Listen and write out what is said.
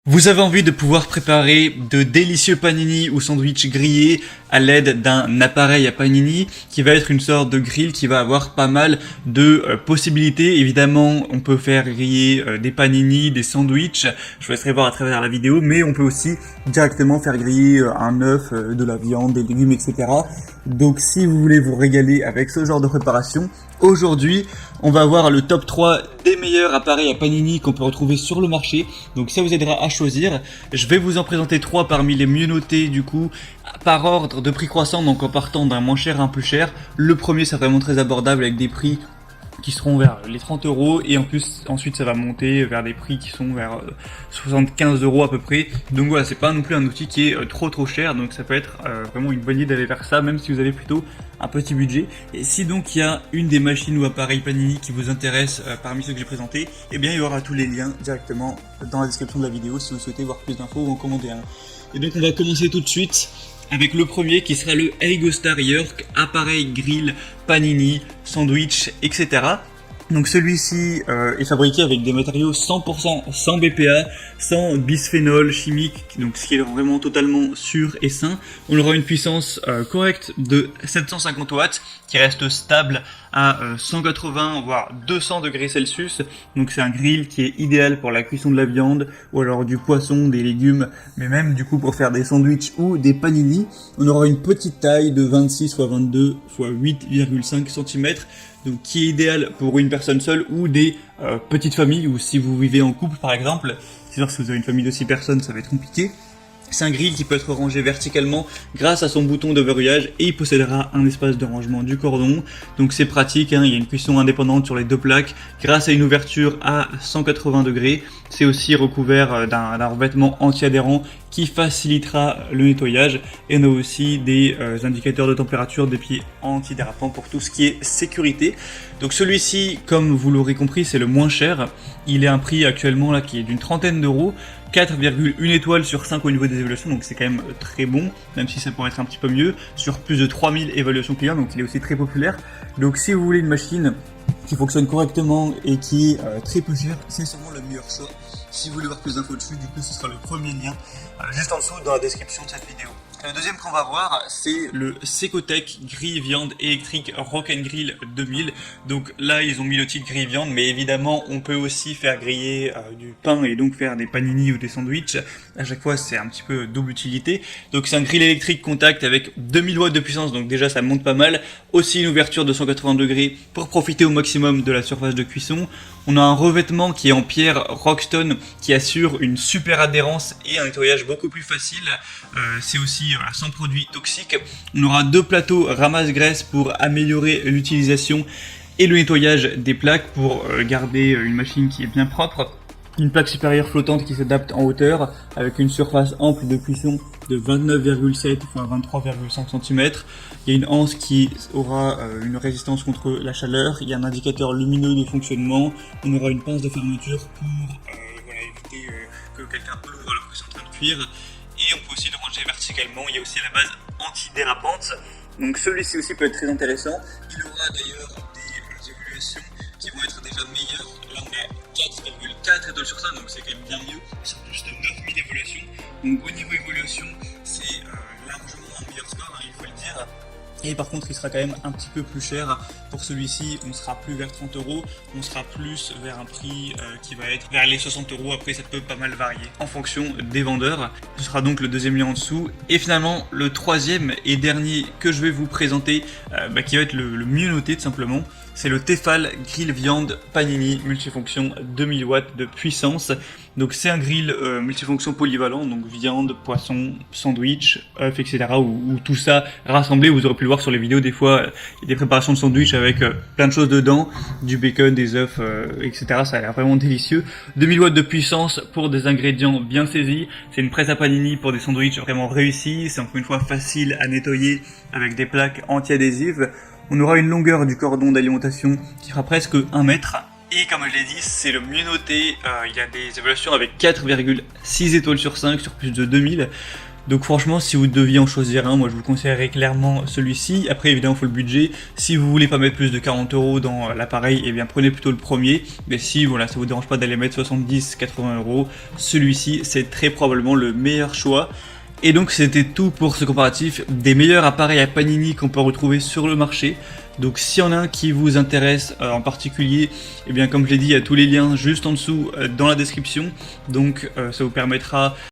Vous avez envie de pouvoir préparer de délicieux panini ou sandwichs grillés à l'aide d'un appareil à panini qui va être une sorte de grill qui va avoir pas mal de possibilités. Évidemment, on peut faire griller des panini, des sandwichs, je vous laisserai voir à travers la vidéo, mais on peut aussi directement faire griller un œuf, de la viande, des légumes, etc. Donc si vous voulez vous régaler avec ce genre de préparation, aujourd'hui, on va voir le top 3 des meilleurs appareils à panini qu'on peut retrouver sur le marché. Donc ça vous aidera à choisir. Je vais vous en présenter 3 parmi les mieux notés du coup, par ordre de prix croissant, donc en partant d'un moins cher à un plus cher. Le premier c'est vraiment très abordable avec des prix qui seront vers les 30 euros et en plus ensuite ça va monter vers des prix qui sont vers 75 euros à peu près. Donc voilà, c'est pas non plus un outil qui est trop cher, donc ça peut être vraiment une bonne idée d'aller vers ça même si vous avez plutôt un petit budget. Et si donc il y a une des machines ou appareils Panini qui vous intéresse parmi ceux que j'ai présentés, eh bien il y aura tous les liens directement dans la description de la vidéo si vous souhaitez voir plus d'infos ou en commander un. Et donc on va commencer tout de suite avec le premier qui sera le Eigostar York, appareil grill, panini, sandwich, etc. Donc celui-ci est fabriqué avec des matériaux 100% sans BPA, sans bisphénol chimique, donc ce qui est vraiment totalement sûr et sain. On aura une puissance correcte de 750 watts qui reste stable à 180 voire 200 degrés Celsius. Donc c'est un grill qui est idéal pour la cuisson de la viande ou alors du poisson, des légumes, mais même du coup pour faire des sandwichs ou des panini. On aura une petite taille de 26 x 22 x 8,5 cm. Donc qui est idéal pour une personne seule ou des petites familles, ou si vous vivez en couple par exemple. C'est sûr que si vous avez une famille de 6 personnes ça va être compliqué. C'est un grill qui peut être rangé verticalement grâce à son bouton de verrouillage et il possédera un espace de rangement du cordon. Donc c'est pratique, hein, il y a une cuisson indépendante sur les deux plaques grâce à une ouverture à 180 degrés. C'est aussi recouvert d'un revêtement anti-adhérent qui facilitera le nettoyage. Et on a aussi des indicateurs de température, des pieds antidérapants pour tout ce qui est sécurité. Donc celui-ci, comme vous l'aurez compris, c'est le moins cher. Il est un prix actuellement là qui est d'une trentaine d'euros. 4,1 étoiles sur 5 au niveau des évaluations, donc c'est quand même très bon, même si ça pourrait être un petit peu mieux, sur plus de 3000 évaluations clients, donc il est aussi très populaire. Donc si vous voulez une machine qui fonctionne correctement et qui est très peu chère, c'est sûrement le meilleur choix. Si vous voulez voir plus d'infos dessus, du coup ce sera le premier lien juste en dessous dans la description de cette vidéo. Le deuxième qu'on va voir, c'est le Secotech grille viande électrique Rock'n'Grill 2000. Donc là, ils ont mis le titre grille viande, mais évidemment, on peut aussi faire griller du pain et donc faire des panini ou des sandwichs. À chaque fois, c'est un petit peu double utilité. Donc c'est un grill électrique contact avec 2000 watts de puissance, donc déjà ça monte pas mal. Aussi une ouverture de 180 degrés pour profiter au maximum de la surface de cuisson. On a un revêtement qui est en pierre Rockstone qui assure une super adhérence et un nettoyage beaucoup plus facile. C'est aussi sans produits toxiques. On aura deux plateaux ramasse-graisse pour améliorer l'utilisation et le nettoyage des plaques pour garder une machine qui est bien propre. Une plaque supérieure flottante qui s'adapte en hauteur avec une surface ample de cuisson de 29,7 x 23,5 cm. Il y a une anse qui aura une résistance contre la chaleur. Il y a un indicateur lumineux de fonctionnement. On aura une pince de fermeture pour éviter que quelqu'un ouvre alors que c'est en train de cuire. Et on peut aussi le ranger verticalement. Il y a aussi la base antidérapante. Donc celui-ci aussi peut être très intéressant. Il aura d'ailleurs des évaluations qui vont être déjà meilleures. Là on est à 4,4 étoiles sur 5, donc c'est quand même bien mieux. Sur plus de 9000 évaluations. Donc au niveau évaluation, c'est largement un meilleur score, hein, il faut le dire. Et par contre, il sera quand même un petit peu plus cher. Pour celui-ci, on sera plus vers 30 euros, on sera plus vers un prix qui va être vers les 60 euros. Après, ça peut pas mal varier en fonction des vendeurs. Ce sera donc le deuxième lien en dessous. Et finalement, le troisième et dernier que je vais vous présenter, qui va être le mieux noté tout simplement, c'est le Tefal Grill Viande Panini multifonction 2000 watts de puissance. Donc c'est un grill multifonction polyvalent, donc viande, poisson, sandwich, œufs, etc. Ou tout ça rassemblé. Vous aurez pu le voir sur les vidéos, des fois il y a des préparations de sandwich avec plein de choses dedans, du bacon, des œufs, etc. Ça a l'air vraiment délicieux. 2000 watts de puissance pour des ingrédients bien saisis. C'est une presse à panini pour des sandwichs vraiment réussis. C'est encore une fois facile à nettoyer avec des plaques anti-adhésives. On aura une longueur du cordon d'alimentation qui fera presque 1 mètre. Et comme je l'ai dit, c'est le mieux noté. Il y a des évaluations avec 4,6 étoiles sur 5 sur plus de 2000. Donc franchement, si vous deviez en choisir un, moi je vous conseillerais clairement celui-ci. Après évidemment il faut le budget. Si vous voulez pas mettre plus de 40 € dans l'appareil, eh bien prenez plutôt le premier. Mais si voilà, ça vous dérange pas d'aller mettre 70-80 €, celui-ci c'est très probablement le meilleur choix. Et donc c'était tout pour ce comparatif des meilleurs appareils à Panini qu'on peut retrouver sur le marché. Donc s'il y en a un qui vous intéresse en particulier, eh bien comme je l'ai dit, il y a tous les liens juste en dessous dans la description. Donc ça vous permettra